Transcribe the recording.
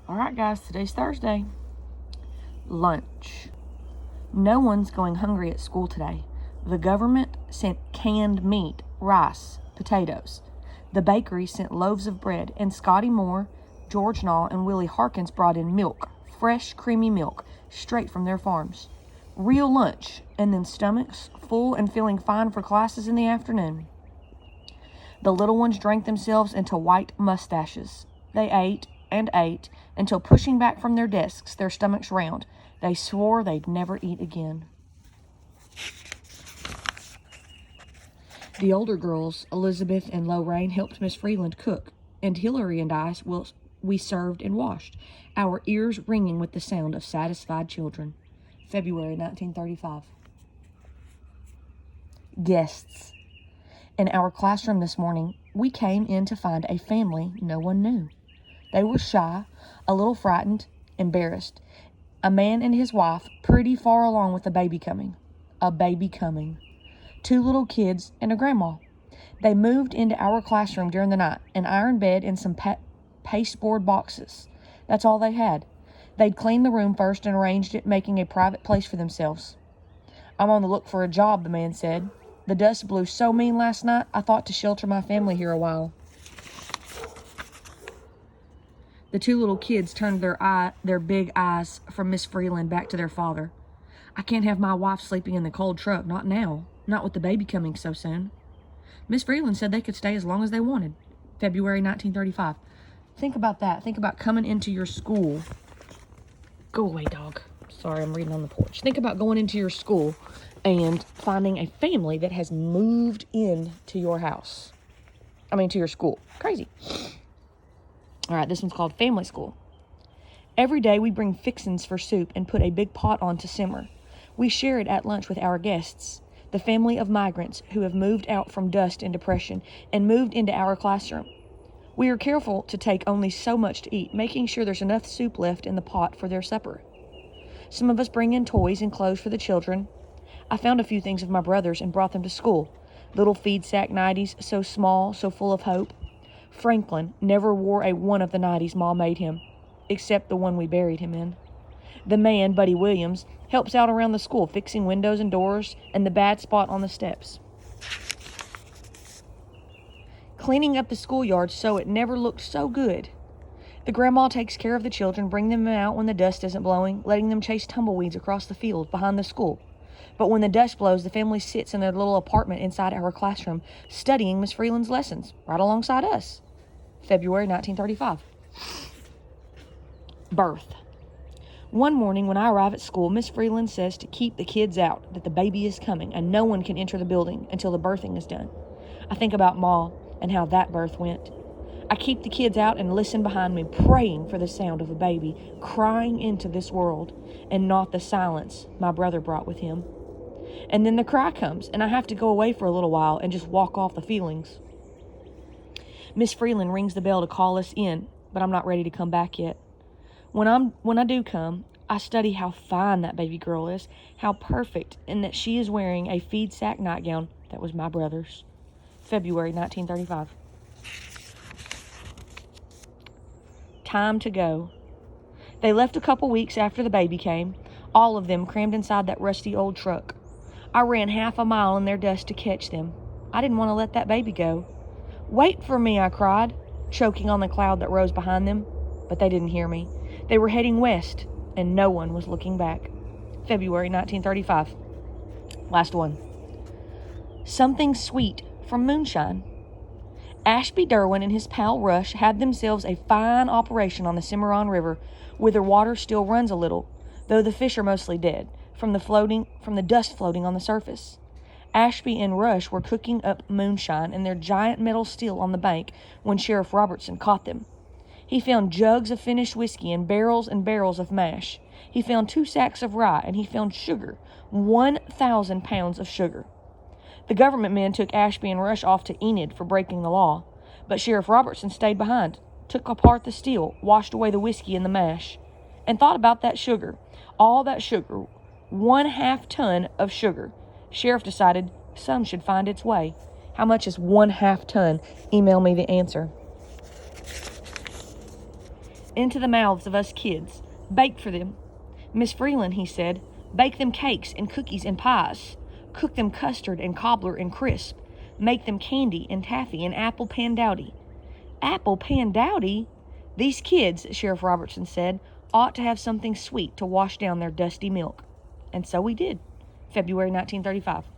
All right, guys, today's Thursday. Lunch. No one's going hungry at school today. The government sent canned meat, rice, potatoes. The bakery sent loaves of bread, and Scotty Moore, George Nahl, and Willie Harkins brought in milk, fresh, creamy milk, straight from their farms. Real lunch, and then stomachs full and feeling fine for classes in the afternoon. The little ones drank themselves into white mustaches. They ate and ate until, pushing back from their desks, their stomachs round, they swore they'd never eat again. The older girls, Elizabeth and Lorraine, helped Miss Freeland cook, and Hillary and we served and washed, our ears ringing with the sound of satisfied children. February 1935. Guests. In our classroom this morning, we came in to find a family no one knew. They were shy, a little frightened, embarrassed. A man and his wife, pretty far along with a baby coming. A baby coming. 2 little kids and a grandma. They moved into our classroom during the night, an iron bed and some pasteboard boxes. That's all they had. They'd cleaned the room first and arranged it, making a private place for themselves. "I'm on the look for a job," the man said. "The dust blew so mean last night, I thought to shelter my family here a while." The 2 little kids turned their big eyes from Miss Freeland back to their father. "I can't have my wife sleeping in the cold truck, not now, not with the baby coming so soon." Miss Freeland said they could stay as long as they wanted. February 1935. Think about that. Think about coming into your school. Go away, dog. Sorry, I'm reading on the porch. Think about going into your school and finding a family that has moved in to your house. To your school. Crazy. All right, this one's called Family School. Every day we bring fixins for soup and put a big pot on to simmer. We share it at lunch with our guests, the family of migrants who have moved out from dust and depression and moved into our classroom. We are careful to take only so much to eat, making sure there's enough soup left in the pot for their supper. Some of us bring in toys and clothes for the children. I found a few things of my brother's and brought them to school. Little feed sack nighties, so small, so full of hope. Franklin never wore a one of the nighties Ma made him, except the one we buried him in. The man, Buddy Williams, helps out around the school, fixing windows and doors and the bad spot on the steps. Cleaning up the schoolyard so it never looked so good. The grandma takes care of the children, bringing them out when the dust isn't blowing, letting them chase tumbleweeds across the field behind the school. But when the dust blows, the family sits in their little apartment inside our classroom, studying Miss Freeland's lessons, right alongside us. February 1935. Birth. One morning when I arrive at school, Miss Freeland says to keep the kids out, that the baby is coming, and no one can enter the building until the birthing is done. I think about Ma and how that birth went. I keep the kids out and listen behind me, praying for the sound of a baby crying into this world, and not the silence my brother brought with him. And then the cry comes, and I have to go away for a little while and just walk off the feelings. Miss Freeland rings the bell to call us in, but I'm not ready to come back yet. When I do come, I study how fine that baby girl is, how perfect, and that she is wearing a feed sack nightgown that was my brother's. February 1935. Time to go. They left a couple weeks after the baby came, all of them crammed inside that rusty old truck. I ran half a mile in their dust to catch them. I didn't want to let that baby go. "Wait for me," I cried, choking on the cloud that rose behind them. But they didn't hear me. They were heading west, and no one was looking back. February 1935. Last one. Something sweet from moonshine. Ashby Derwin and his pal Rush had themselves a fine operation on the Cimarron River, where the water still runs a little, though the fish are mostly dead, from the dust floating on the surface. Ashby and Rush were cooking up moonshine in their giant metal still on the bank when Sheriff Robertson caught them. He found jugs of finished whiskey and barrels of mash. He found 2 sacks of rye, and he found sugar, 1,000 pounds of sugar. The government men took Ashby and Rush off to Enid for breaking the law, but Sheriff Robertson stayed behind, took apart the steel, washed away the whiskey and the mash, and thought about that sugar. All that sugar, 1/2 ton of sugar. Sheriff decided some should find its way. How much is 1/2 ton? Email me the answer. into the mouths of us kids. Bake for them. Miss Freeland, he said, bake them cakes and cookies and pies. Cook them custard and cobbler and crisp. Make them candy and taffy and apple pandowdy. Apple pandowdy? These kids, Sheriff Robertson said, ought to have something sweet to wash down their dusty milk. And so we did. February 1935.